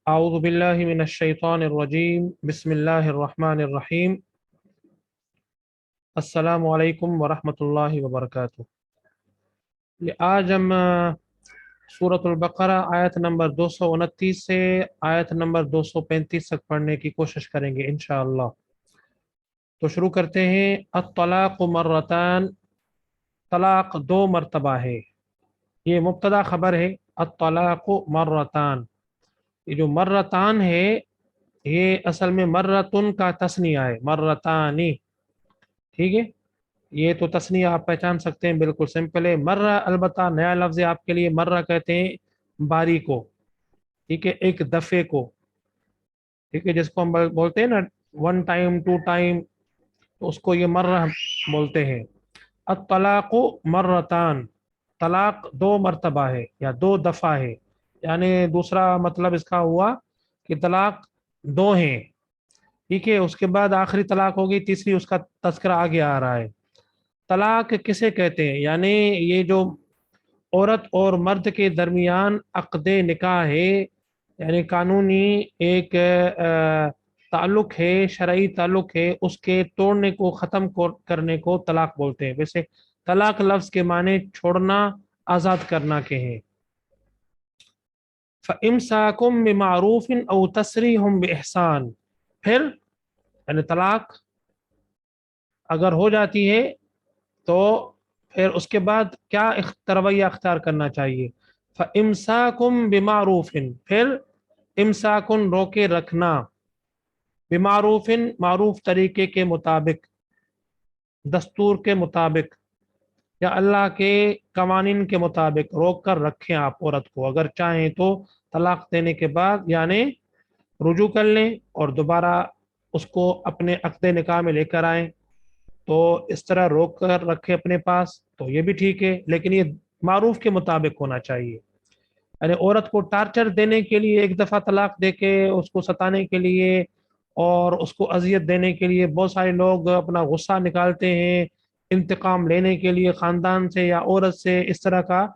اعوذ باللہ من الشیطان الرجیم بسم اللہ الرحمن الرحیم السلام علیکم ورحمۃ اللہ وبرکاتہ۔ آج ہم سورۃ البقرہ آیت نمبر 229 سے آیت نمبر 235 تک پڑھنے کی کوشش کریں گے انشاءاللہ۔ تو شروع کرتے ہیں۔ الطلاق مرتان، طلاق دو مرتبہ ہے، یہ مبتدا خبر ہے۔ الطلاق مرتان، یہ جو مرتان ہے یہ اصل میں مرتن کا تثنیہ ہے، مرتانی، ٹھیک ہے۔ یہ تو تثنیہ آپ پہچان سکتے ہیں، بالکل سمپل ہے۔ مرہ البتہ نیا لفظ ہے آپ کے لیے، مرہ کہتے ہیں باری کو، ٹھیک ہے، ایک دفعے کو، ٹھیک ہے، جس کو ہم بولتے ہیں نا ون ٹائم ٹو ٹائم، تو اس کو یہ مرہ بولتے ہیں۔ الطلاق مرتان، طلاق دو مرتبہ ہے یا دو دفعہ ہے، یعنی دوسرا مطلب اس کا ہوا کہ طلاق دو ہیں، ٹھیک ہے۔ اس کے بعد آخری طلاق ہوگی، تیسری اس کا تذکرہ آگے آ رہا ہے۔ طلاق کسے کہتے ہیں؟ یعنی یہ جو عورت اور مرد کے درمیان عقد نکاح ہے، یعنی قانونی ایک تعلق ہے، شرعی تعلق ہے، اس کے توڑنے کو، ختم کرنے کو طلاق بولتے ہیں۔ ویسے طلاق لفظ کے معنی چھوڑنا، آزاد کرنا کے ہیں۔ فَإِمْسَاكُمْ بِمَعْرُوفٍ أَوْ تَسْرِيحٌ بِإِحْسَانٍ، پھر یعنی طلاق اگر ہو جاتی ہے تو پھر اس کے بعد کیا رویہ اختیار کرنا چاہیے؟ فَإِمْسَاكُمْ بِمَعْرُوفٍ، پھر امساکن روکے رکھنا، بمعروفن معروف طریقے کے مطابق، دستور کے مطابق یا اللہ کے قوانین کے مطابق روک کر رکھیں آپ عورت کو۔ اگر چاہیں تو طلاق دینے کے بعد یعنی رجوع کر لیں اور دوبارہ اس کو اپنے عقد نکاح میں لے کر آئیں، تو اس طرح روک کر رکھے اپنے پاس تو یہ بھی ٹھیک ہے، لیکن یہ معروف کے مطابق ہونا چاہیے۔ یعنی عورت کو ٹارچر دینے کے لیے، ایک دفعہ طلاق دے کے اس کو ستانے کے لیے اور اس کو اذیت دینے کے لیے بہت سارے لوگ اپنا غصہ نکالتے ہیں، انتقام لینے کے لیے خاندان سے یا عورت سے اس طرح کا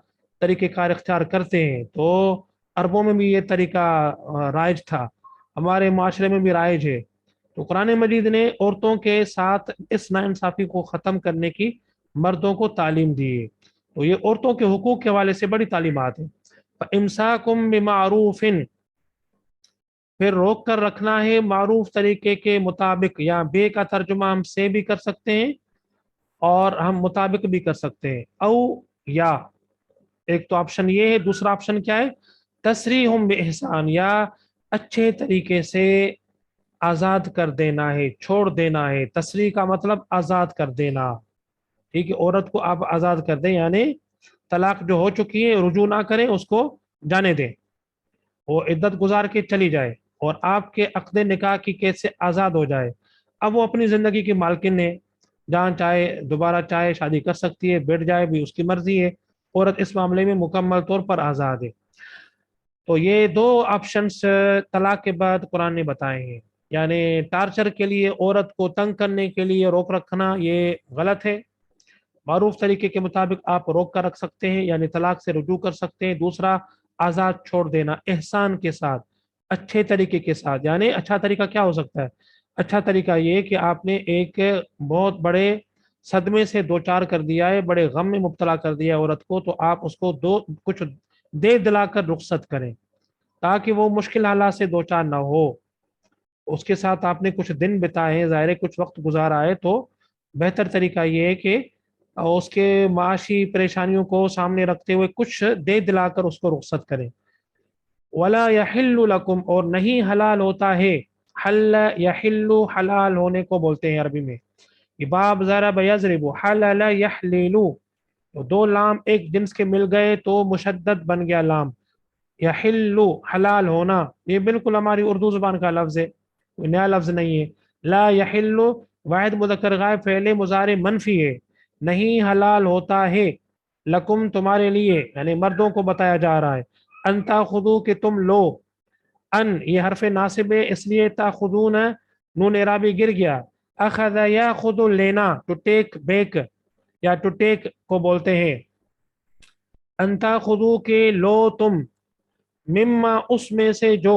طریقہ کار اختیار کرتے ہیں۔ تو عربوں میں بھی یہ طریقہ رائج تھا، ہمارے معاشرے میں بھی رائج ہے۔ تو قرآن مجید نے عورتوں کے ساتھ اس ناانصافی کو ختم کرنے کی مردوں کو تعلیم دی ہے، تو یہ عورتوں کے حقوق کے حوالے سے بڑی تعلیمات ہیں۔ فَإِمْسَاكُمْ بِمَعْرُوفٍ، پھر روک کر رکھنا ہے معروف طریقے کے مطابق، یا بے کا ترجمہ ہم سے بھی کر سکتے ہیں اور ہم مطابق بھی کر سکتے ہیں، او یا ایک تو آپشن یہ ہے، دوسرا آپشن کیا ہے؟ تسریحٌ بِإِحْسَان، یا اچھے طریقے سے آزاد کر دینا ہے، چھوڑ دینا ہے۔ تسریح کا مطلب آزاد کر دینا، ٹھیک ہے، عورت کو آپ آزاد کر دیں، یعنی طلاق جو ہو چکی ہے رجوع نہ کریں، اس کو جانے دیں، وہ عدت گزار کے چلی جائے اور آپ کے عقد نکاح کی قید سے آزاد ہو جائے۔ اب وہ اپنی زندگی کی مالکن ہے، جہاں چاہے دوبارہ چاہے شادی کر سکتی ہے، بیٹھ جائے بھی اس کی مرضی ہے، عورت اس معاملے میں مکمل طور پر آزاد ہے۔ تو یہ دو آپشنز طلاق کے بعد قرآن نے بتائے ہیں، یعنی ٹارچر کے لیے، عورت کو تنگ کرنے کے لیے روک رکھنا یہ غلط ہے۔ معروف طریقے کے مطابق آپ روک کر رکھ سکتے ہیں، یعنی طلاق سے رجوع کر سکتے ہیں۔ دوسرا آزاد چھوڑ دینا، احسان کے ساتھ، اچھے طریقے کے ساتھ۔ یعنی اچھا طریقہ کیا ہو سکتا ہے؟ اچھا طریقہ یہ کہ آپ نے ایک بہت بڑے صدمے سے دوچار کر دیا ہے، بڑے غم میں مبتلا کر دیا ہے عورت کو، تو آپ اس کو کچھ دے دلا کر رخصت کریں تاکہ وہ مشکل حالات سے دوچار نہ ہو۔ اس کے ساتھ آپ نے کچھ دن بتائے ہیں، ظاہر ہے کچھ وقت گزارا ہے، تو بہتر طریقہ یہ ہے کہ اس کے معاشی پریشانیوں کو سامنے رکھتے ہوئے کچھ دے دلا کر اس کو رخصت کریں۔ وَلَا يَحِلُّ لَكُمْ، اور نہیں حلال ہوتا ہے، حل یحل حلال ہونے کو بولتے ہیں عربی میں۔ باب ضرب یضرب، حلل یحلل، دو لام ایک جنس کے مل گئے تو مشدد بن گیا لام۔ یحل حلال ہونا، یہ بالکل ہماری اردو زبان کا لفظ ہے، کوئی نیا لفظ نہیں ہے۔ لا یحل واحد مذکر غائب فعل مضارع منفی ہے، نہیں حلال ہوتا ہے، لکم تمہارے لیے، یعنی مردوں کو بتایا جا رہا ہے، ان تاخذو کہ تم لو، ان یہ حرف ناصب ہے اس لیے تاخذون نون اعرابی گر گیا۔ اخذ یاخذ لینا، ٹو ٹیک بیک یا ٹو ٹیک کو بولتے ہیں۔ ان تاخذو کہ لو تم، مما اس میں سے جو،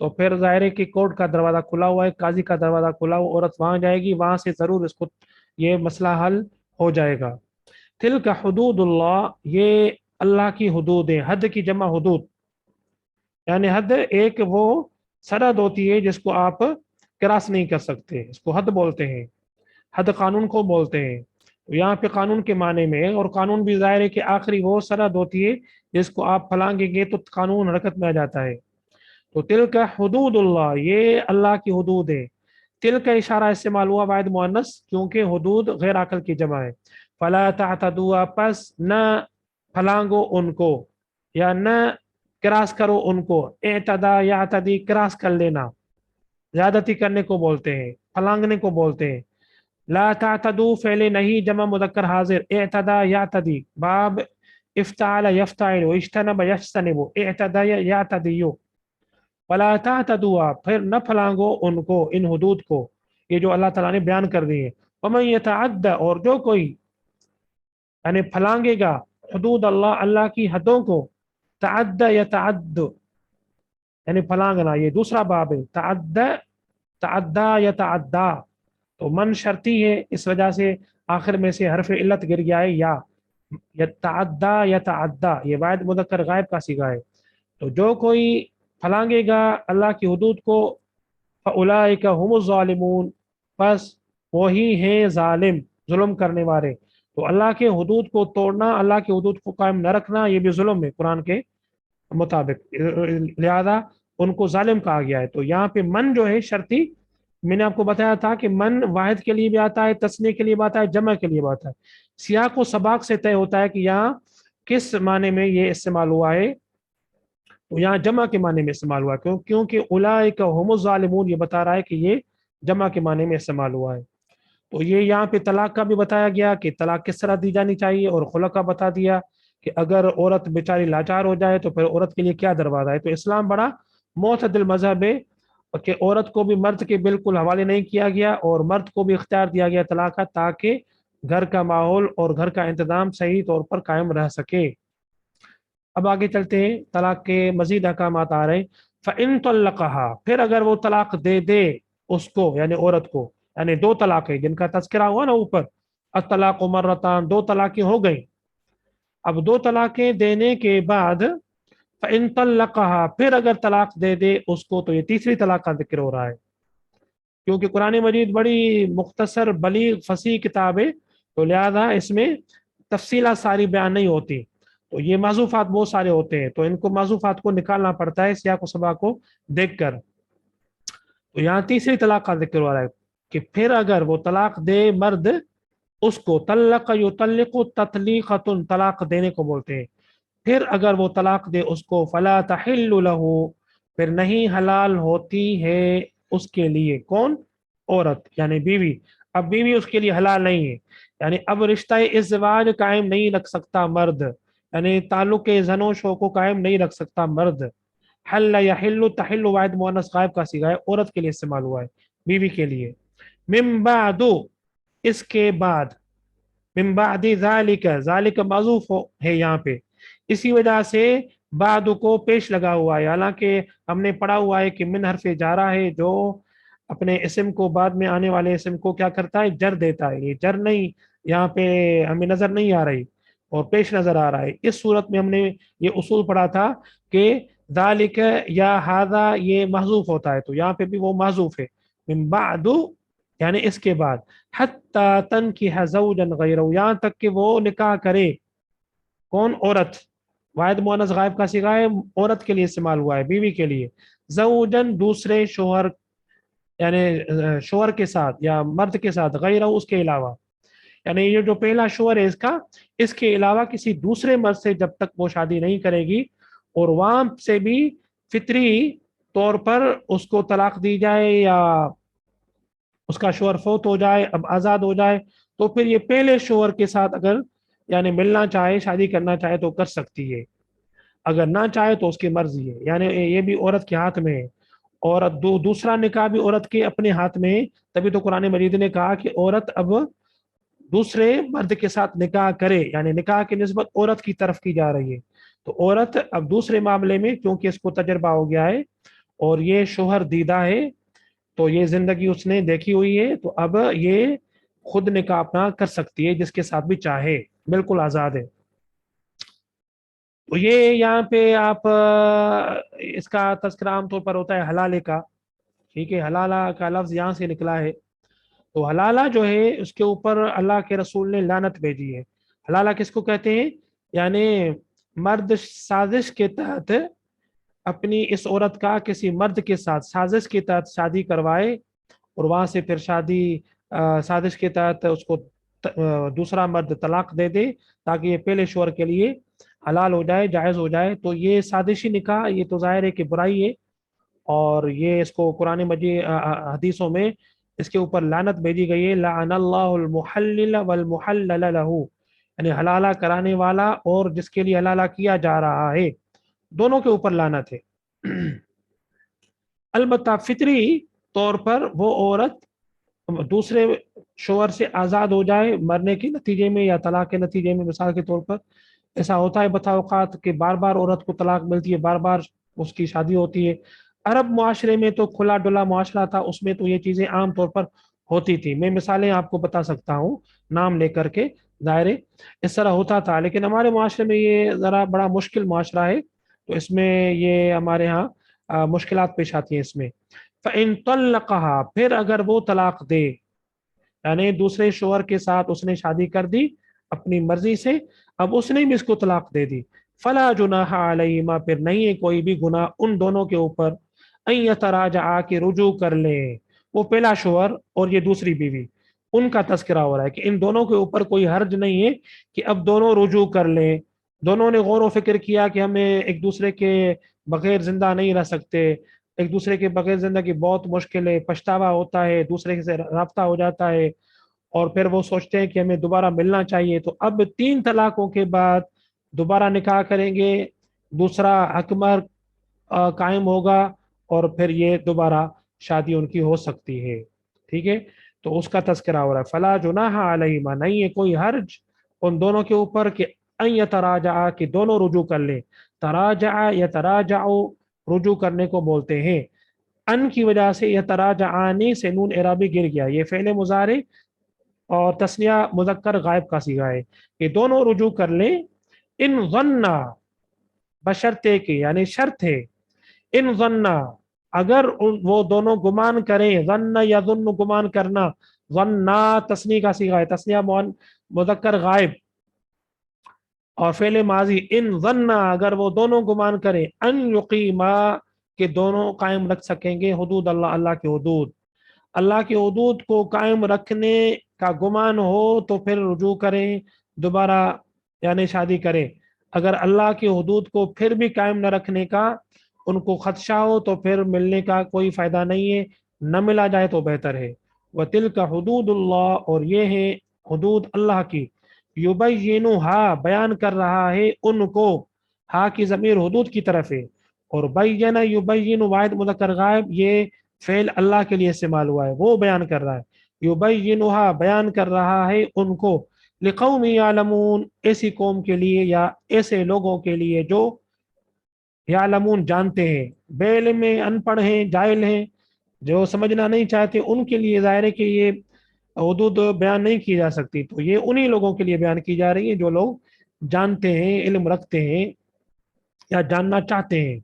تو پھر ظاہر ہے کہ کورٹ کا دروازہ کھلا ہوا ہے، قاضی کا دروازہ کھلا ہوا، عورت وہاں جائے گی، وہاں سے ضرور اس کو یہ مسئلہ حل ہو جائے گا۔ تلک حدود اللہ، یہ اللہ کی حدود ہے، حد کی جمع حدود، یعنی حد ایک وہ سرحد ہوتی ہے جس کو آپ کراس نہیں کر سکتے، اس کو حد بولتے ہیں، حد قانون کو بولتے ہیں۔ یہاں پہ قانون کے معنی میں ہے، اور قانون بھی ظاہر ہے کہ آخری وہ سرحد ہوتی ہے جس کو آپ پھلانگیں گے تو قانون حرکت میں آ جاتا ہے۔ تو تل کا حدود اللہ، یہ اللہ کی حدود ہے۔ تل کا اشارہ استعمال ہوا واحد مؤنث کیونکہ حدود غیر عقل کی جمع ہے۔ فلا تعتدوا، پس نہ پھلانگو ان کو، یا نہ کراس کرو ان کو۔ اعتدا یعتدی، کراس کر لینا، زیادتی کرنے کو بولتے ہیں، پھلانگنے کو بولتے ہیں۔ لا تعتدو فعل نہیں جمع مذکر حاضر، اعتدا یعتدی باب افتعل یفتعل اجتنب یجتنب، اعتدا یعتدیو۔ ولا تعتدوا، پھر نہ پھلانگو ان کو، ان حدود کو، یہ جو اللہ تعالیٰ نے بیان کر دی ہے۔ ومن یتعد، اور جو کوئی یعنی پھلانگے گا حدود اللہ، اللہ کی حدوں کو، تعد یتعد یعنی پھلانگنا، یہ دوسرا باب ہے، تعد تعدا یتعدا، تو من شرطی ہے، اس وجہ سے آخر میں سے حرف علت گر گیا ہے، یا یتعدا یتعدا، یہ واحد مذکر غائب کا صیغہ ہے۔ تو جو کوئی پھلانگے گا اللہ کی حدود کو، فاولئک هم الظالمون، پس وہی ہیں ظالم، ظلم کرنے والے۔ تو اللہ کے حدود کو توڑنا، اللہ کی حدود کو قائم نہ رکھنا، یہ بھی ظلم ہے قرآن کے مطابق، لہذا ان کو ظالم کہا گیا ہے۔ تو یہاں پہ من جو ہے شرطی، میں نے آپ کو بتایا تھا کہ من واحد کے لیے بھی آتا ہے، تثنیہ کے لیے بھی آتا ہے، جمع کے لیے بھی آتا ہے۔ سیاق و سباق سے طے ہوتا ہے کہ یہاں کس معنی میں یہ استعمال ہوا ہے، تو یہاں جمع کے معنی میں استعمال ہوا ہے، کیونکہ اولئک هم الظالمون یہ بتا رہا ہے کہ یہ جمع کے معنی میں استعمال ہوا ہے۔ تو یہ یہاں پہ طلاق کا بھی بتایا گیا کہ طلاق کس طرح دی جانی چاہیے، اور خلع کا بتا دیا کہ اگر عورت بیچاری لاچار ہو جائے تو پھر عورت کے لیے کیا دروازہ ہے۔ تو اسلام بڑا معتدل مذہب ہے کہ عورت کو بھی مرد کے بالکل حوالے نہیں کیا گیا، اور مرد کو بھی اختیار دیا گیا طلاق کا، تاکہ گھر کا ماحول اور گھر کا انتظام صحیح طور پر قائم رہ سکے۔ اب آگے چلتے ہیں، طلاق کے مزید احکامات آ رہے ہیں۔ فَإِن طَلَّقَهَا، پھر اگر وہ طلاق دے دے اس کو یعنی عورت کو، یعنی دو طلاقیں جن کا تذکرہ ہوا نا اوپر، الطلاق مرتان، دو طلاقیں ہو گئیں۔ اب دو طلاقیں دینے کے بعد فَإِن طَلَّقَهَا، پھر اگر طلاق دے دے اس کو، تو یہ تیسری طلاق کا ذکر ہو رہا ہے، کیونکہ قرآن مجید بڑی مختصر بلیغ فصیح کتاب ہے، تو لہذا اس میں تفصیلات ساری بیان نہیں ہوتی، تو یہ معذوفات بہت سارے ہوتے ہیں، تو ان کو معذوفات کو نکالنا پڑتا ہے سیاق و سباق کو دیکھ کر۔ تو یہاں تیسری طلاق کا ذکر ہو رہا ہے کہ پھر اگر وہ طلاق دے مرد اس کو، طلق یطلق تطلیقۃ، طلاق دینے کو بولتے ہیں، پھر اگر وہ طلاق دے اس کو، فلا تحل لہ، پھر نہیں حلال ہوتی ہے اس کے لیے، کون؟ عورت یعنی بیوی، اب بیوی اس کے لیے حلال نہیں ہے، یعنی اب رشتہ ازدواج قائم نہیں رکھ سکتا مرد، یعنی تعلق زن و شو کو قائم نہیں رکھ سکتا مرد۔ حل یحل، تحل واحد مؤنث غائب کا صیغہ ہے، عورت کے لیے استعمال ہوا ہے، بیوی کے لیے۔ من بعد، اس کے بعد، من بعد ذالک، ذالک معذوف ہے یہاں پہ، اسی وجہ سے بعد کو پیش لگا ہوا ہے، حالانکہ ہم نے پڑھا ہوا ہے کہ من حرف جارہ ہے جو اپنے اسم کو بعد میں آنے والے اسم کو کیا کرتا ہے؟ جر دیتا ہے، یہ جر نہیں یہاں پہ ہمیں نظر نہیں آ رہی اور پیش نظر آ رہا ہے۔ اس صورت میں ہم نے یہ اصول پڑھا تھا کہ ذالک یا ھذا یہ محذوف ہوتا ہے، تو یہاں پہ بھی وہ محذوف ہے، من بعد یعنی اس کے بعد، حتی تنکح زوجا غیرہ، یہاں تک کہ وہ نکاح کرے، کون؟ عورت، واحد مؤنث غائب کا صیغہ ہے، عورت کے لیے استعمال ہوا ہے، بیوی کے لیے، زوجن دوسرے شوہر، یعنی شوہر کے ساتھ یا مرد کے ساتھ، غیرہ اس کے علاوہ، یعنی یہ جو پہلا شوہر ہے اس کے علاوہ کسی دوسرے مرد سے جب تک وہ شادی نہیں کرے گی، اور وہاں سے بھی فطری طور پر اس کو طلاق دی جائے یا اس کا شوہر فوت ہو جائے، اب آزاد ہو جائے، تو پھر یہ پہلے شوہر کے ساتھ اگر یعنی ملنا چاہے، شادی کرنا چاہے تو کر سکتی ہے، اگر نہ چاہے تو اس کی مرضی ہے، یعنی یہ بھی عورت کے ہاتھ میں ہے، اور دوسرا نکاح بھی عورت کے اپنے ہاتھ میں ہے۔ تبھی تو قرآن مجید نے کہا کہ عورت اب دوسرے مرد کے ساتھ نکاح کرے، یعنی نکاح کی نسبت عورت کی طرف کی جا رہی ہے، تو عورت اب دوسرے معاملے میں کیونکہ اس کو تجربہ ہو گیا ہے، اور یہ شوہر دیدہ ہے، تو یہ زندگی اس نے دیکھی ہوئی ہے، تو اب یہ خود نکاح اپنا کر سکتی ہے جس کے ساتھ بھی چاہے، بالکل آزاد ہے۔ تو یہ یہاں پہ آپ اس کا تذکرہ عام طور پر ہوتا ہے حلالے کا، ٹھیک ہے، حلالہ کا لفظ یہاں سے نکلا ہے۔ تو حلالہ جو ہے اس کے اوپر اللہ کے رسول نے لعنت بھیجی ہے۔ حلالہ کس کو کہتے ہیں؟ یعنی مرد سازش کے تحت اپنی اس عورت کا کسی مرد کے ساتھ سازش کے تحت شادی کروائے، اور وہاں سے پھر شادی سازش کے تحت اس کو دوسرا مرد طلاق دے دے تاکہ یہ پہلے شوہر کے لیے حلال ہو جائے، جائز ہو جائے، تو یہ سازشی نکاح، یہ تو ظاہر ہے کہ برائی ہے، اور یہ اس کو قرآن مجید حدیثوں میں اس کے اوپر لعنت بھیجی گئی ہے، لعن اللہ المحلل والمحلل له، یعنی حلالہ کرانے والا اور جس کے لیے حلالہ کیا جا رہا ہے، دونوں کے اوپر لعنت ہے۔ البتہ فطری طور پر وہ عورت دوسرے شوہر سے آزاد ہو جائے مرنے کے نتیجے میں یا طلاق کے نتیجے میں، مثال کے طور پر ایسا ہوتا ہے بتا اوقات کہ بار بار عورت کو طلاق ملتی ہے، بار بار اس کی شادی ہوتی ہے۔ عرب معاشرے میں تو کھلا ڈلا معاشرہ تھا، اس میں تو یہ چیزیں عام طور پر ہوتی تھی، میں مثالیں آپ کو بتا سکتا ہوں نام لے کر کے، ظاہر اس طرح ہوتا تھا، لیکن ہمارے معاشرے میں یہ ذرا بڑا مشکل معاشرہ ہے، تو اس میں یہ ہمارے ہاں مشکلات پیش آتی ہیں اس میں۔ فَإِن طَلَّقَهَا، پھر اگر وہ طلاق دے، یعنی دوسرے شوہر کے ساتھ اس نے شادی کر دی اپنی مرضی سے، اب اس نے بھی اس کو طلاق دے دی، فلا جناح علیہما، پھر نہیں ہے کوئی بھی گناہ ان دونوں کے اوپر، ان یتراجعا، کے رجوع کر لیں، وہ پہلا شوہر اور یہ دوسری بیوی، ان کا تذکرہ ہو رہا ہے کہ ان دونوں کے اوپر کوئی حرج نہیں ہے کہ اب دونوں رجوع کر لیں، دونوں نے غور و فکر کیا کہ ہمیں ایک دوسرے کے بغیر زندہ نہیں رہ سکتے، ایک دوسرے کے بغیر زندگی بہت مشکل ہے، پچھتاوا ہوتا ہے، دوسرے سے رابطہ ہو جاتا ہے، اور پھر وہ سوچتے ہیں کہ ہمیں دوبارہ ملنا چاہیے، تو اب 3 طلاقوں کے بعد دوبارہ نکاح کریں گے، دوسرا حکمر قائم ہوگا، اور پھر یہ دوبارہ شادی ان کی ہو سکتی ہے، ٹھیک ہے، تو اس کا تذکرہ ہو رہا ہے، فلا جناح علیہما، نہیں ہے کوئی حرج ان دونوں کے اوپر کہ ان یتراجعا، کہ دونوں رجوع کر لیں، تراجع یتراجع رجوع کرنے کو بولتے ہیں، ان کی وجہ سے یتراجعانی سے نون اعرابی گر گیا، یہ فعل مضارع اور تسنیہ مذکر غائب کا صیغہ ہے، کہ دونوں رجوع کر لیں، ان ظنّا، بشرطے کے، یعنی شرط ہے، ان ظنّا، اگر وہ دونوں گمان کریں، ظن یا ظن گمان کرنا، ظنّا تسنیہ کا صیغہ ہے، تسنیہ مذکر غائب اور فعل ماضی، ان ظنّا، اگر وہ دونوں گمان کریں، ان یقیما، کہ دونوں قائم رکھ سکیں گے حدود اللہ، اللہ کے حدود، اللہ کی حدود کو قائم رکھنے کا گمان ہو تو پھر رجوع کریں، دوبارہ یعنی شادی کریں، اگر اللہ کی حدود کو پھر بھی قائم نہ رکھنے کا ان کو خدشہ ہو تو پھر ملنے کا کوئی فائدہ نہیں ہے، نہ ملا جائے تو بہتر ہے۔ وَتِلْكَ حُدُودُ اللَّهِ، اور یہ ہے حدود اللہ کی، یبینھا، بیان کر رہا ہے ان کو، ہا کی ضمیر حدود کی طرف ہے، اور بین یبین واحد مذکر غائب، یہ فعل اللہ کے لیے استعمال ہوا ہے، وہ بیان کر رہا ہے، یبینھا، بیان کر رہا ہے ان کو، لقوم یعلمون، ایسی قوم کے لیے یا ایسے لوگوں کے لیے جو یعلمون، جانتے ہیں، بے علم میں، ان پڑھ ہیں، جاہل ہیں، جو سمجھنا نہیں چاہتے، ان کے لیے ظاہر ہے کہ یہ حدود بیان نہیں کی جا سکتی، تو یہ انہی لوگوں کے لیے بیان کی جا رہی ہے جو لوگ جانتے ہیں، علم رکھتے ہیں یا جاننا چاہتے ہیں،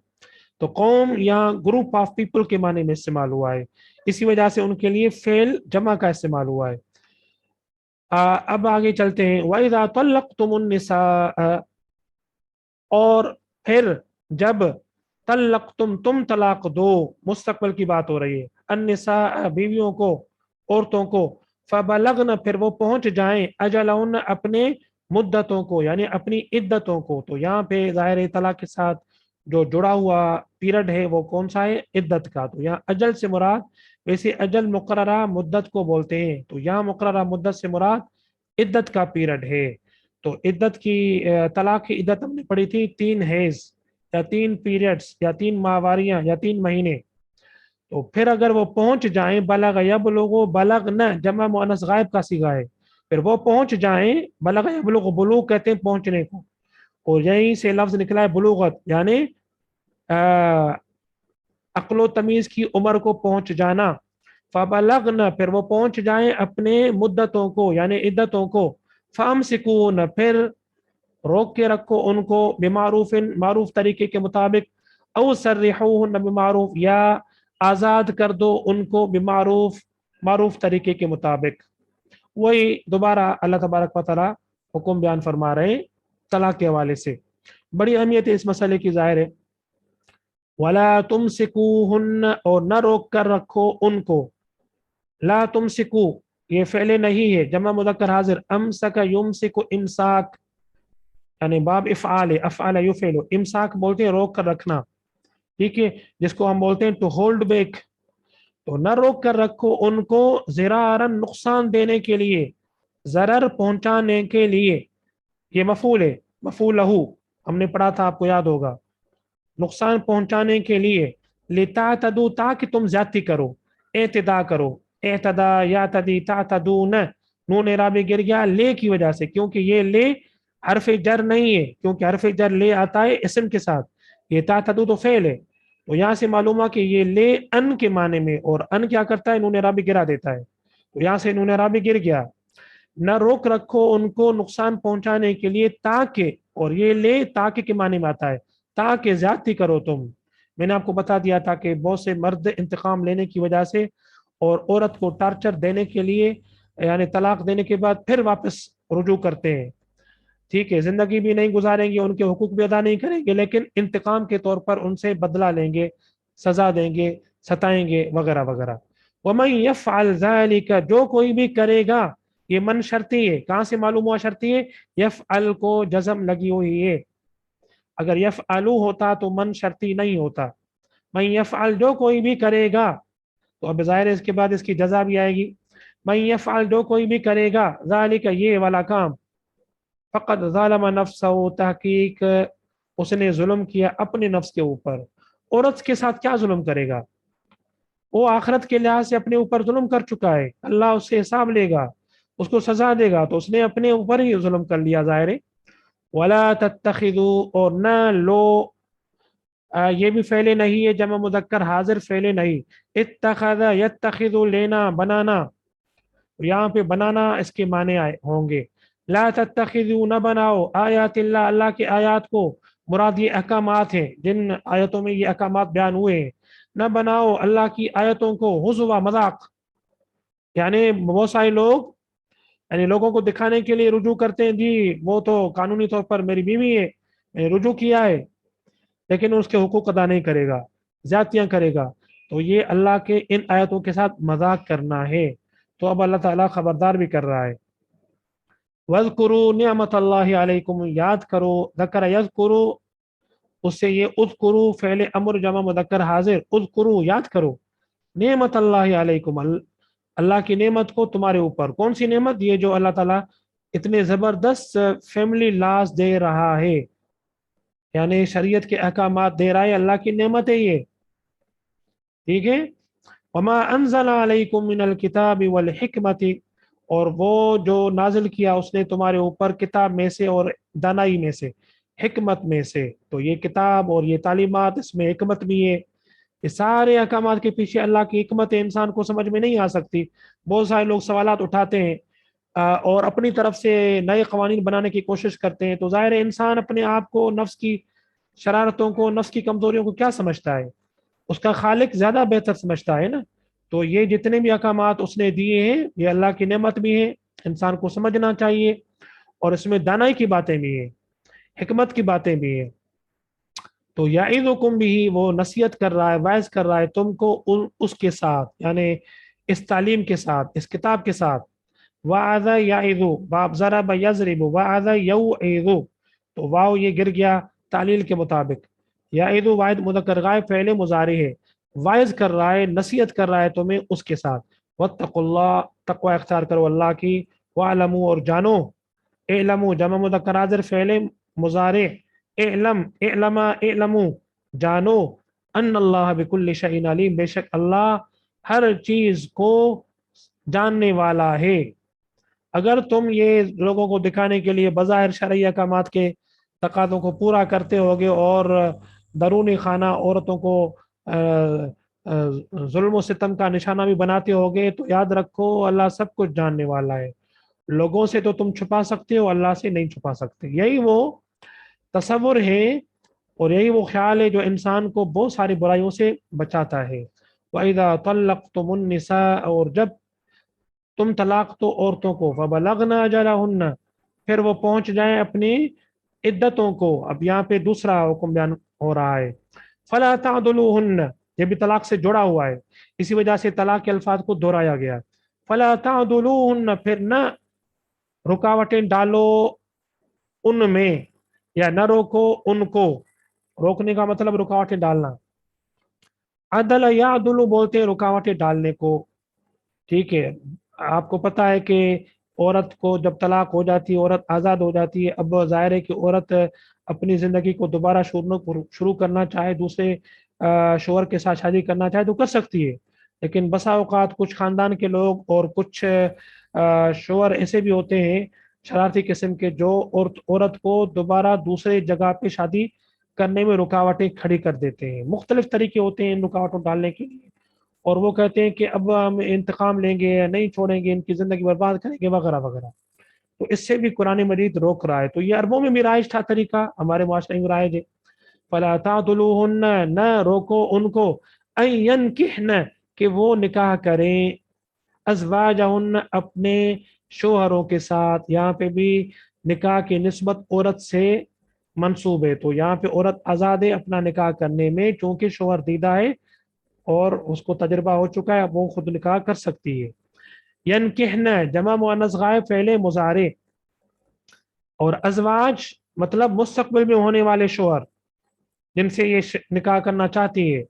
تو قوم یا گروپ آف پیپل کے معنی میں استعمال ہوا ہے، اسی وجہ سے ان کے لیے فعل جمع کا استعمال ہوا ہے۔ اب آگے چلتے ہیں، وَإِذَا طَلَّقْتُمُ النِّسَاءَ، اور پھر جب طلقتم، تم طلاق دو، مستقبل کی بات ہو رہی ہے، النساء، بیویوں کو، عورتوں کو، فبلغن، پھر وہ پہنچ جائیں، اجلہن، اپنے مدتوں کو، یعنی اپنی عدتوں کو، تو یہاں پہ ظاہر طلاق کے ساتھ جو جڑا ہوا پیریڈ ہے وہ کون سا ہے؟ عدت کا، تو یہاں اجل سے مراد، ویسے اجل مقررہ مدت کو بولتے ہیں، تو یہاں مقررہ مدت سے مراد عدت کا پیریڈ ہے، تو عدت کی طلاق کی عدت ہم نے پڑھی تھی 3 حیض یا 3 پیریڈز یا 3 ماہواریاں یا 3 مہینے، تو پھر اگر وہ پہنچ جائیں، بلغ یبلغ، بلغ نہ جمع مؤنث غائب کا صیغہ ہے، پھر وہ پہنچ جائیں، بلغ یبلغ، بلوغ کہتے ہیں پہنچنے کو، اور یہیں سے لفظ نکلا ہے بلوغت، یعنی عقل و تمیز کی عمر کو پہنچ جانا، فبلغنا پھر وہ پہنچ جائیں اپنے مدتوں کو یعنی عدتوں کو، فامسکون پھر روک کے رکھو ان کو، بمعروف معروف طریقے کے مطابق، او سرحوہن بمعروف یا آزاد کر دو ان کو، بمعروف معروف طریقے کے مطابق۔ وہی دوبارہ اللہ تبارک و تعالیٰ حکم بیان فرما رہے ہیں طلاق کے حوالے سے۔ بڑی اہمیت ہے اس مسئلے کی ظاہر ہے۔ ولا تمسکوہن اور نہ روک کر رکھو ان کو، لا تمسکو یہ فعل نہیں ہے جمع مذکر حاضر، امسک یمسک امساک یعنی باب افعال ہے، افعال یفعل، امساک بولتے ہیں روک کر رکھنا، ٹھیک ہے، جس کو ہم بولتے ہیں ٹو ہولڈ بیک، تو نہ روک کر رکھو ان کو، ضرارن نقصان دینے کے لیے، ضرر پہنچانے کے لیے، یہ مفعول ہے، مفعول لہو ہم نے پڑھا تھا آپ کو یاد ہوگا، نقصان پہنچانے کے لیے، لتعتدوا تاکہ تم زیادتی کرو، اعتدا کرو، اعتدا یعتدی تعتدون، نون اعرابی گر گیا لے کی وجہ سے، کیونکہ یہ لے حرف جر نہیں ہے، کیونکہ حرف جر لے آتا ہے اسم کے ساتھ، یہ تعتدوا تو فعل ہے، تو یہاں سے معلوم ہوا کہ یہ لے ان کے معنی میں، اور ان کیا کرتا ہے، نون اعرابی گرا دیتا ہے، تو یہاں سے نون اعرابی گر گیا، نہ روک رکھو ان کو نقصان پہنچانے کے لیے، تاکہ، اور یہ لے تاکہ کے معنی میں آتا ہے، تاکہ زیادتی کرو تم۔ میں نے آپ کو بتا دیا تھا کہ بہت سے مرد انتقام لینے کی وجہ سے اور عورت کو ٹارچر دینے کے لیے، یعنی طلاق دینے کے بعد پھر واپس رجوع کرتے ہیں، ٹھیک ہے، زندگی بھی نہیں گزاریں گے، ان کے حقوق بھی ادا نہیں کریں گے، لیکن انتقام کے طور پر ان سے بدلہ لیں گے، سزا دیں گے، ستائیں گے وغیرہ وغیرہ۔ وَمَن يَفْعَلْ ذَلِكَ جو کوئی بھی کرے گا، یہ من شرطی ہے، کہاں سے معلوم ہوا شرطی ہے، یفعل کو جزم لگی ہوئی ہے، اگر یفعلو ہوتا تو من شرطی نہیں ہوتا، من یفعل جو کوئی بھی کرے گا، تو اب ظاہر ہے اس کے بعد اس کی جزا بھی آئے گی، من یفعل جو کوئی بھی کرے گا، ذالک یہ والا کام، فقد ظالم نفسہ تحقیق اس نے ظلم کیا اپنے نفس کے اوپر۔ عورت کے ساتھ کیا ظلم کرے گا، وہ آخرت کے لحاظ سے اپنے اوپر ظلم کر چکا ہے، اللہ اس سے حساب لے گا، اس کو سزا دے گا، تو اس نے اپنے اوپر ہی ظلم کر لیا ظاہر ہے۔ ولا تتخذوا اور نہ لو، یہ بھی فعل نہیں ہے جمع مذکر حاضر فعل نہیں، اتخذ یتخذ لینا بنانا، یہاں پہ بنانا اس کے معنی ہوں گے، لا تتخذوا نہ بناؤ، آیات اللہ اللہ کے آیات کو، مراد یہ احکامات ہیں جن آیتوں میں یہ احکامات بیان ہوئے ہیں، نہ بناؤ اللہ کی آیتوں کو ہزوا مذاق، یعنی بہت سارے لوگ یعنی لوگوں کو دکھانے کے لیے رجوع کرتے ہیں، جی وہ تو قانونی طور پر میری بیوی ہے، میں نے رجوع کیا ہے، لیکن اس کے حقوق ادا نہیں کرے گا، زیادتیاں کرے گا، تو یہ اللہ کے ان آیتوں کے ساتھ مذاق کرنا ہے، تو اب اللہ تعالیٰ خبردار بھی کر رہا ہے۔ وَاذْكُرُوا نعمت اللہ علیکم یاد کرو، ذکر یذکرو اس سے یہ اذکرو فعل امر جمع مذکر حاضر، اذکرو یاد کرو، نعمت اللہ علیکم اللہ کی نعمت کو تمہارے اوپر، کون سی نعمت، یہ جو اللہ تعالیٰ اتنے زبردست فیملی لاز دے رہا ہے، یعنی شریعت کے احکامات دے رہا ہے، اللہ کی نعمت ہے یہ، ٹھیک ہے۔ وما انزل علیکم من الکتاب والحکمت اور وہ جو نازل کیا اس نے تمہارے اوپر کتاب میں سے اور دانائی میں سے، حکمت میں سے، تو یہ کتاب اور یہ تعلیمات اس میں حکمت بھی ہے، یہ سارے احکامات کے پیچھے اللہ کی حکمت انسان کو سمجھ میں نہیں آ سکتی، بہت سارے لوگ سوالات اٹھاتے ہیں اور اپنی طرف سے نئے قوانین بنانے کی کوشش کرتے ہیں، تو ظاہر ہے انسان اپنے آپ کو، نفس کی شرارتوں کو، نفس کی کمزوریوں کو کیا سمجھتا ہے، اس کا خالق زیادہ بہتر سمجھتا ہے نا، تو یہ جتنے بھی احکامات اس نے دیے ہیں یہ اللہ کی نعمت بھی ہے، انسان کو سمجھنا چاہیے، اور اس میں دانائی کی باتیں بھی ہیں، حکمت کی باتیں بھی ہیں، تو یعظکم بھی وہ نصیحت کر رہا ہے، واعظ کر رہا ہے تم کو اس کے ساتھ، یعنی اس تعلیم کے ساتھ، اس کتاب کے ساتھ، وعظ یعظ باب ضرب یضرب وعظ یوعظ، تو واو یہ گر گیا تعلیل کے مطابق، یعظ واحد مذکر غائب فعل مضارع ہے، واعظ کر رہا ہے، نصیحت کر رہا ہے تمہیں اس کے ساتھ، واتقوا اللہ تقوی اختیار کرو اللہ کی، واعلموا اور جانو، اعلموا جمع مذکر حاضر فعل مضارع، اعلم اعلم اعلموا جانو، ان اللہ بکل شیء علیم بے شک اللہ ہر چیز کو جاننے والا ہے۔ اگر تم یہ لوگوں کو دکھانے کے لیے بظاہر شرعی احکامات کے تقاضوں کو پورا کرتے ہوگے اور درونی خانہ عورتوں کو ظلم و ستم کا نشانہ بھی بناتے ہوگے تو یاد رکھو اللہ سب کچھ جاننے والا ہے. لوگوں سے تو تم چھپا سکتے ہو, اللہ سے نہیں چھپا سکتے. یہی وہ تصور ہے اور یہی وہ خیال ہے جو انسان کو بہت ساری برائیوں سے بچاتا ہے. وَإِذَا طَلَّقْتُمُ النِّسَاءَ, اور جب تم طلاق تو عورتوں کو, فَبَلَغْنَ أَجَلَهُنَّ, پھر وہ پہنچ جائیں اپنی عدتوں کو. اب یہاں پہ دوسرا حکم بیان ہو رہا ہے, فَلَا تَعْضُلُوهُنَّ, یہ بھی طلاق سے جڑا ہوا ہے, اسی وجہ سے طلاق کے الفاظ کو دہرایا گیا. فَلَا تَعْضُلُوهُنَّ, پھر نہ رکاوٹیں ڈالو ان میں, یا نہ روکو ان کو. روکنے کا مطلب رکاوٹیں ڈالنا. عدل یعدل بولتے ہیں رکاوٹیں ڈالنے کو. ٹھیک ہے, آپ کو پتا ہے کہ عورت کو جب طلاق ہو جاتی ہے, عورت آزاد ہو جاتی ہے. اب ظاہر ہے کہ عورت اپنی زندگی کو دوبارہ شروع کرنا چاہے, دوسرے شوہر کے ساتھ شادی کرنا چاہے تو کر سکتی ہے. لیکن بسا اوقات کچھ خاندان کے لوگ اور کچھ شوہر ایسے بھی ہوتے ہیں شرارتی قسم کے, جو عورت کو دوبارہ دوسرے جگہ پہ شادی کرنے میں رکاوٹیں کھڑی کر دیتے ہیں. مختلف طریقے ہوتے ہیں ان رکاوٹوں ڈالنے کے لیے, اور وہ کہتے ہیں کہ اب ہم انتقام لیں گے, نہیں چھوڑیں گے, ان کی زندگی برباد کریں گے, وغیرہ وغیرہ. تو اس سے بھی قرآن مجید روک رہا ہے. تو یہ عربوں میں بھی رائج تھا طریقہ, ہمارے معاشرے میں رائج ہے. فَلَا تَعْضُلُوهُنَّ, نہ روکو ان کو, أَن يَنْكِحْنَ, کہ وہ نکاح کریں, أَزْوَاجَهُنَّ, اپنے شوہروں کے ساتھ. یہاں پہ بھی نکاح کی نسبت عورت سے منسوب ہے, تو یہاں پہ عورت آزاد ہے اپنا نکاح کرنے میں, چونکہ شوہر دیدہ ہے اور اس کو تجربہ ہو چکا ہے, وہ خود نکاح کر سکتی ہے. ینکحن جمع مؤنث غائب فعل مضارع, اور ازواج مطلب مستقبل میں ہونے والے شوہر جن سے یہ نکاح کرنا چاہتی ہے,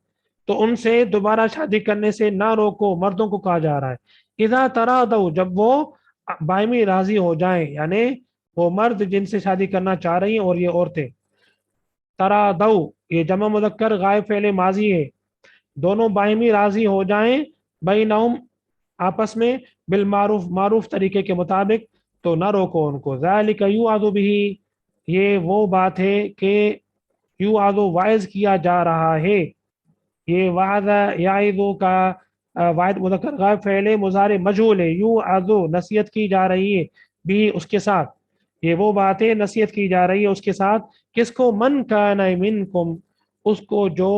تو ان سے دوبارہ شادی کرنے سے نہ روکو. مردوں کو کہا جا رہا ہے اذا ترادوا, جب وہ باہمی راضی ہو جائیں, یعنی وہ مرد جن سے شادی کرنا چاہ رہی ہیں اور یہ عورتیں. ترادوا یہ جمع مذکر غائب فعل ماضی ہے, دونوں باہمی راضی ہو جائیں, بینہم آپس میں, بالمعروف معروف طریقے کے مطابق, تو نہ روکو ان کو. ذالک یوعظ بہ, یہ وہ بات ہے کہ یوعظ واعظ کیا جا رہا ہے. یہ وعظ یعظ کا واحد مذکر غائب فعل مضارع مجہول ہے. یوعظ نصیحت کی جا رہی ہے, بھی اس کے ساتھ, یہ وہ بات ہے نصیحت کی جا رہی ہے اس کے ساتھ. کس کو؟ من کان منکم, اس کو جو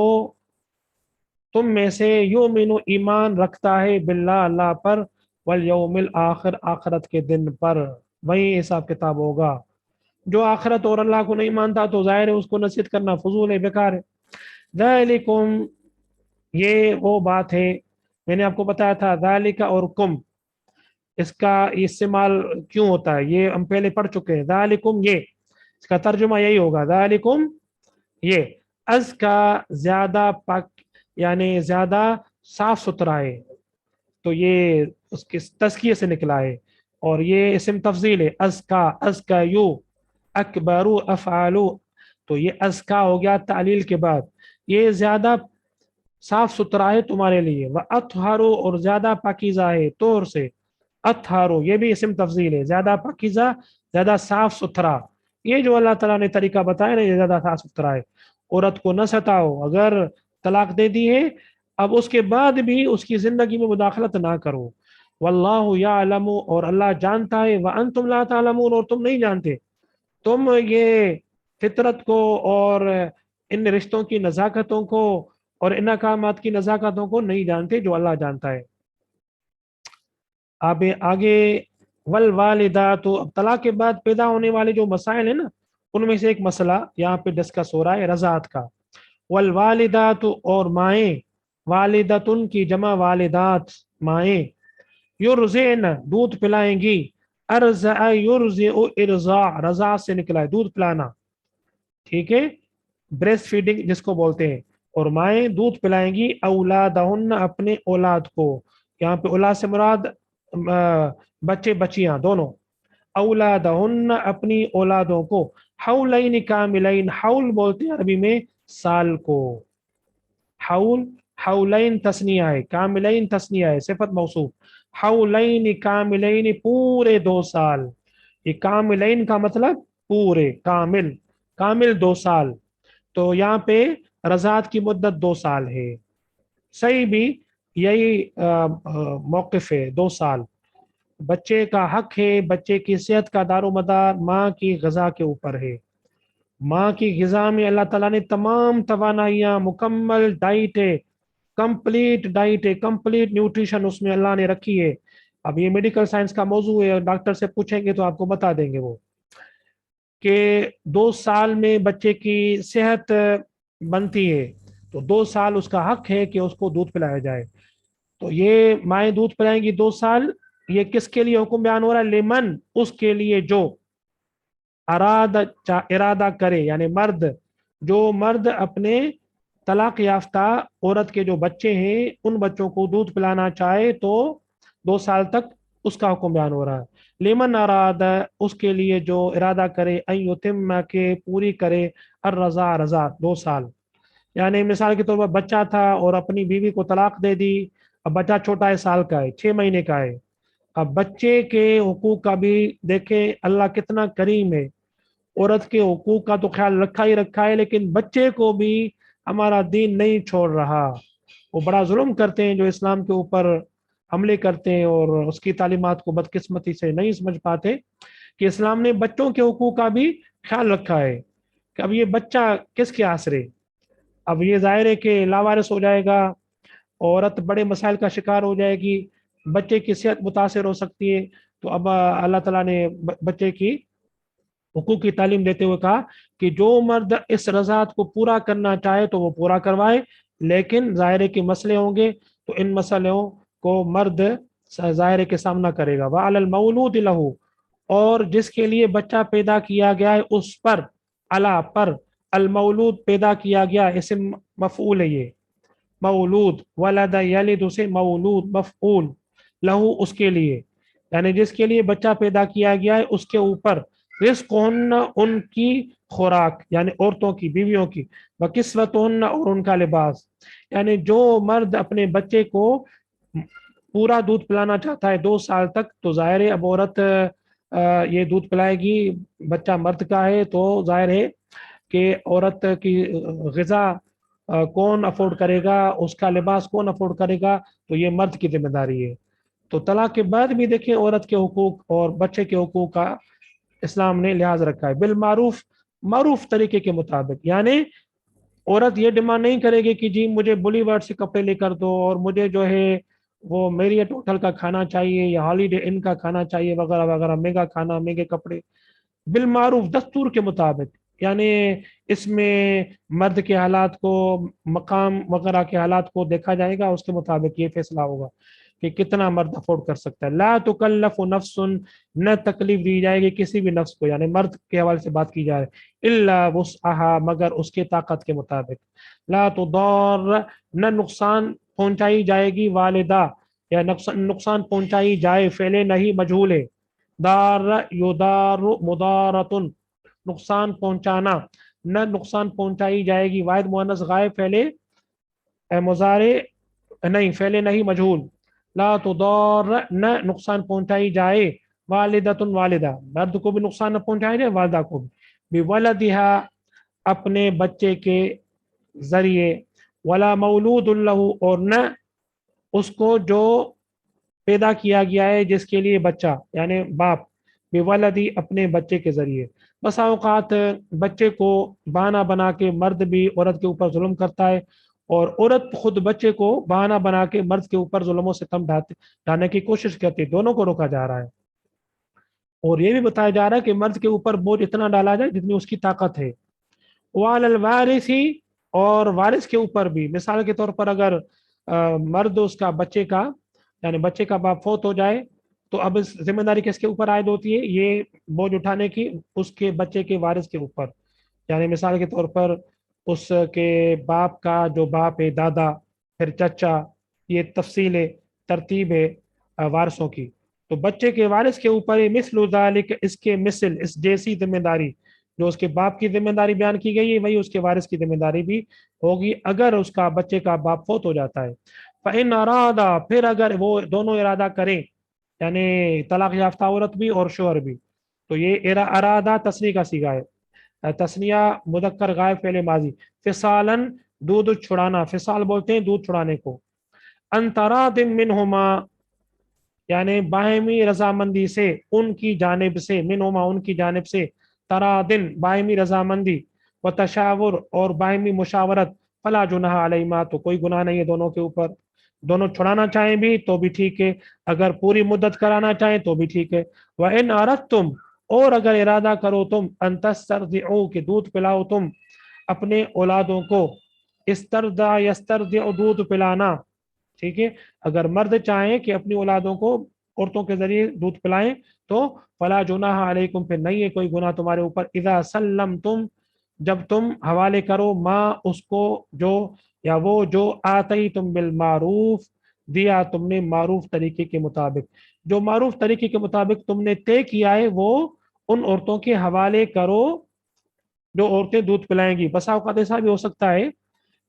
تم میں سے یؤمن ایمان رکھتا ہے, باللہ اللہ پر, والیوم الآخر آخرت کے دن پر. وہی حساب کتاب ہوگا. جو آخرت اور اللہ کو نہیں مانتا تو ظاہر ہے اس کو نصیحت کرنا فضول ہے, بیکار ہے. ذالکم, یہ وہ بات ہے, میں نے آپ کو بتایا تھا ذالک اور کم, اس کا استعمال کیوں ہوتا ہے یہ ہم پہلے پڑھ چکے ہیں. ذالکم یہ, اس کا ترجمہ یہی ہوگا, ذالکم یہ, از کا زیادہ پاک, یعنی زیادہ صاف ستھرا ہے, تو یہ اس کے تزکیے سے نکلا ہے. اور یہ اسم تفضیل ہے, از کا یو, اکبرو افعالو, تو یہ از کا ہو گیا تعلیل کے بعد, یہ زیادہ صاف ستھرا ہے تمہارے لیے. وَأَطْهَرُ, اور زیادہ پاکیزہ ہے, طور سے, اطہارو یہ بھی اسم تفضیل ہے, زیادہ پاکیزہ, زیادہ صاف ستھرا. یہ جو اللہ تعالیٰ نے طریقہ بتایا نا, یہ زیادہ صاف ستھرا ہے. عورت کو نہ ستاؤ, اگر طلاق دے دی ہے اب اس کے بعد بھی اس کی زندگی میں مداخلت نہ کرو. واللہ یعلم, اور اللہ جانتا ہے, وانتم لا تعلمون, اور تم نہیں جانتے. تم یہ فطرت کو اور ان رشتوں کی نزاکتوں کو اور ان احکامات کی نزاکتوں کو نہیں جانتے جو اللہ جانتا ہے. اب آگے والوالدات, اب طلاق کے بعد پیدا ہونے والے جو مسائل ہیں نا, ان میں سے ایک مسئلہ یہاں پہ ڈسکس ہو رہا ہے رضاعت کا. والوالدات, اور مائیں, والدتن کی جمع والدات مائیں, یرزعن دودھ پلائیں گی, ارزع یرزع ارزاع, رضاع سے نکلا ہے دودھ پلانا, ٹھیک ہے, بریسٹ فیڈنگ جس کو بولتے ہیں. اور مائیں دودھ پلائیں گی اولادہن, اپنے اولاد کو. یہاں پہ اولاد سے مراد بچے بچیاں دونوں. اولادہن, اپنی اولادوں کو. حولین کاملین, حول بولتے ہیں عربی میں سال کو. حول, حولین تثنیہ ہے, کاملین تثنیہ ہے, صفت موصوف. حولین کاملین, پورے 2 سال. یہ کاملین کا مطلب پورے, کامل, کامل 2 سال. تو یہاں پہ رضاعت کی مدت 2 سال ہے. صحیح بھی یہی موقف ہے، 2 سال بچے کا حق ہے، بچے کی صحت کا دار و مدار ماں کی غذا کے اوپر ہے۔ ماں کی غذا میں اللہ تعالیٰ نے تمام توانائیاں، مکمل ڈائٹ ہے، کمپلیٹ ڈائٹ ہے، کمپلیٹ نیوٹریشن اس میں اللہ نے رکھی ہے۔ اب یہ میڈیکل سائنس کا موضوع ہے، ڈاکٹر سے پوچھیں گے تو آپ کو بتا دیں گے وہ کہ 2 سال میں بچے کی صحت بنتی ہے، تو 2 سال اس کا حق ہے کہ اس کو دودھ پلایا جائے۔ تو یہ مائیں دودھ پلائیں گی 2 سال، یہ کس کے لیے حکم بیان ہو رہا ہے؟ لیمن، اس کے لیے جو ارادہ کرے، یعنی مرد، جو مرد اپنے طلاق یافتہ عورت کے جو بچے ہیں ان بچوں کو دودھ پلانا چاہے تو 2 سال تک اس کا حکم بیان ہو رہا ہے۔ لیمن ارادہ، اس کے لیے جو ارادہ کرے، ان یتم، کے پوری کرے، الرضا، رضا 2 سال۔ یعنی مثال کے طور پر بچہ تھا اور اپنی بیوی کو طلاق دے دی، اب بچہ چھوٹا ہے، سال کا ہے، 6 مہینے کا ہے، اب بچے کے حقوق کا بھی دیکھیں اللہ کتنا کریم ہے، عورت کے حقوق کا تو خیال رکھا ہی رکھا ہے، لیکن بچے کو بھی ہمارا دین نہیں چھوڑ رہا۔ وہ بڑا ظلم کرتے ہیں جو اسلام کے اوپر حملے کرتے ہیں اور اس کی تعلیمات کو بدقسمتی سے نہیں سمجھ پاتے کہ اسلام نے بچوں کے حقوق کا بھی خیال رکھا ہے کہ اب یہ بچہ کس کے آسرے، اب یہ ظاہر ہے کہ لاوارث ہو جائے گا، عورت بڑے مسائل کا شکار ہو جائے گی، بچے کی صحت متاثر ہو سکتی ہے۔ تو اب اللہ تعالیٰ نے بچے کی حقوق کی تعلیم دیتے ہوئے کہا کہ جو مرد اس رضاعت کو پورا کرنا چاہے تو وہ پورا کروائے، لیکن ظاہرے کے مسئلے ہوں گے تو ان مسئلوں کو مرد ظاہرے کے سامنا کرے گا۔ وَعَلَى الْمَوْلُودِ لَهُ، اور جس کے لیے بچہ پیدا کیا گیا ہے اس پر، علا پر، المولود پیدا کیا گیا، اسم مفعول ہے یہ، مولود، ولد یلد سے مولود مفعول، لہو اس کے لیے، یعنی جس کے لیے بچہ پیدا کیا گیا ہے اس کے اوپر، رزق ان کی خوراک، یعنی عورتوں کی، بیویوں کی، وکسوتہن، اور ان کا لباس، یعنی جو مرد اپنے بچے کو پورا دودھ پلانا چاہتا ہے 2 سال تک تو ظاہر ہے اب عورت یہ دودھ پلائے گی، بچہ مرد کا ہے تو ظاہر ہے کہ عورت کی غذا کون افورڈ کرے گا، اس کا لباس کون افورڈ کرے گا، تو یہ مرد کی ذمہ داری ہے۔ تو طلاق کے بعد بھی دیکھیں عورت کے حقوق اور بچے کے حقوق کا اسلام نے لحاظ رکھا ہے، بالمعروف، معروف طریقے کے مطابق، یعنی عورت یہ ڈیمانڈ نہیں کرے گی کہ جی مجھے بولی ورڈ سے کپڑے لے کر دو اور مجھے جو ہے وہ میریٹ ہوٹل کا کھانا چاہیے یا ہالیڈے ان کا کھانا چاہیے وغیرہ وغیرہ، مہنگا کھانا، مہنگے کپڑے، بالمعروف، دستور کے مطابق، یعنی اس میں مرد کے حالات کو، مقام وغیرہ کے حالات کو دیکھا جائے گا، اس کے مطابق یہ فیصلہ ہوگا کہ کتنا مرد افورڈ کر سکتا ہے۔ لا تکلف نفس، نہ تکلیف دی جائے گی کسی بھی نفس کو، یعنی مرد کے حوالے سے بات کی جائے، الا وسعها، مگر اس کے طاقت کے مطابق، لا تضار، نہ نقصان پہنچائی جائے گی، والدہ، یا نقصان پہنچائی جائے، فعل نہیں مجہول ہے، دار یدار مدارتن، نقصان پہنچانا، نہ نقصان پہنچائی جائے گی، واحد مؤنث غائب، فعل مضارع نہیں، فعل نہیں مجہول، لا تضار، نہ نقصان پہنچائی جائے، والدتن، والدہ، مرد کو بھی نقصان نہ پہنچایا جائے، والدہ کو بھی، بولدہا، اپنے بچے کے ذریعے، ولا مولود لہ، اور نہ اس کو جو پیدا کیا گیا ہے جس کے لیے بچہ، یعنی باپ، بولدی، اپنے بچے کے ذریعے۔ بسا اوقات بچے کو بہانہ بنا کے مرد بھی عورت کے اوپر ظلم کرتا ہے، اور عورت خود بچے کو بہانہ بنا کے مرد کے اوپر ظلم و ستم ڈھانے کی کوشش کرتی ہے، دونوں کو روکا جا رہا ہے، اور یہ بھی بتایا جا رہا ہے کہ مرد کے اوپر بوجھ اتنا ڈالا جائے جتنی اس کی طاقت ہے۔ وعلی الوارث، اور وارث کے اوپر بھی، مثال کے طور پر اگر مرد اس کا بچے کا، یعنی بچے کا باپ فوت ہو جائے تو اب اس ذمہ داری کس کے اوپر عائد ہوتی ہے؟ یہ بوجھ اٹھانے کی اس کے بچے کے وارث کے اوپر، یعنی مثال کے طور پر اس کے باپ کا جو باپ ہے، دادا، پھر چچا، یہ تفصیل ترتیب ہے وارثوں کی، تو بچے کے وارث کے اوپر مثل ذالک، اس کے مثل، اس جیسی ذمہ داری جو اس کے باپ کی ذمہ داری بیان کی گئی ہے وہی اس کے وارث کی ذمہ داری بھی ہوگی اگر اس کا بچے کا باپ فوت ہو جاتا ہے۔ فَإِنْ أَرَادَ، پھر اگر وہ دونوں ارادہ کریں، یعنی طلاق یافتہ عورت بھی اور شوہر بھی، تو یہ ارادہ تصریح کا صیغہ ہے، تثنیہ مذکر غائب فعل ماضی، فصالاً، دودھ چھڑانا، فصال بولتے ہیں دودھ چھڑانے کو. ان تراض منہما، یعنی باہمی رضامندی سے، ان کی جانب سے، منہما ان کی جانب سے، ترادن باہمی رضامندی، و تشاور اور باہمی مشاورت، فلا جناح علیہما تو کوئی گناہ نہیں ہے دونوں کے اوپر. دونوں چھڑانا چاہیں بھی تو بھی ٹھیک ہے، اگر پوری مدت کرانا چاہیں تو بھی ٹھیک ہے. وَإِنْ أَرَدْتُمْ اور اگر ارادہ کرو تم، ان تسترضعوا کہ دودھ پلاؤ تم اپنے اولادوں کو، استرضع یسترضع دودھ پلانا، ٹھیک ہے، اگر مرد چاہیں کہ اپنی اولادوں کو عورتوں کے ذریعے دودھ پلائیں تو فلا جناح علیکم پھر نہیں ہے کوئی گناہ تمہارے اوپر، اذا سلمتم جب تم حوالے کرو، ما اس کو جو، یا وہ جو، آتیتم بالمعروف دیا تم نے معروف طریقے کے مطابق، جو معروف طریقے کے مطابق تم نے طے کیا ہے وہ ان عورتوں کے حوالے کرو جو عورتیں دودھ پلائیں گی. بسا اوقات ایسا بھی ہو سکتا ہے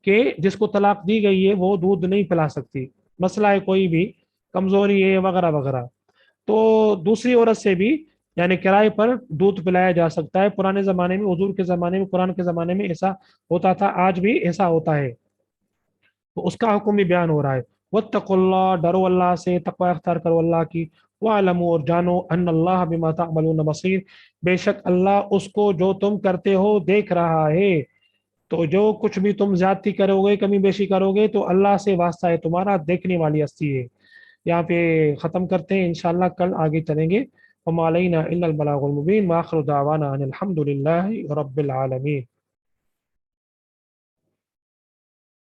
کہ جس کو طلاق دی گئی ہے وہ دودھ نہیں پلا سکتی، مسئلہ ہے کوئی بھی کمزوری ہے وغیرہ وغیرہ، تو دوسری عورت سے بھی یعنی کرائے پر دودھ پلایا جا سکتا ہے. پرانے زمانے میں، حضور کے زمانے میں، قرآن کے زمانے میں ایسا ہوتا تھا، آج بھی ایسا ہوتا ہے، تو اس کا حکم بھی بیان ہو رہا ہے. واتقوا اللہ ڈرو اللہ سے، تقوی اختیار کرو اللہ کی. وَاعْلَمُوا اور جانو ان اللہ بما تعملون بصیر بے شک اللہ اس کو جو تم کرتے ہو دیکھ رہا ہے. تو جو کچھ بھی تم زیادتی کرو گے، کمی بیشی کرو گے، تو اللہ سے واسطہ ہے تمہارا، دیکھنے والی ہستی ہے. یہاں پہ ختم کرتے ہیں، انشاءاللہ کل آگے چلیں گے. وما علینا الا البلاغ المبین، وآخر دعوانا ان الحمد للہ رب العالمین.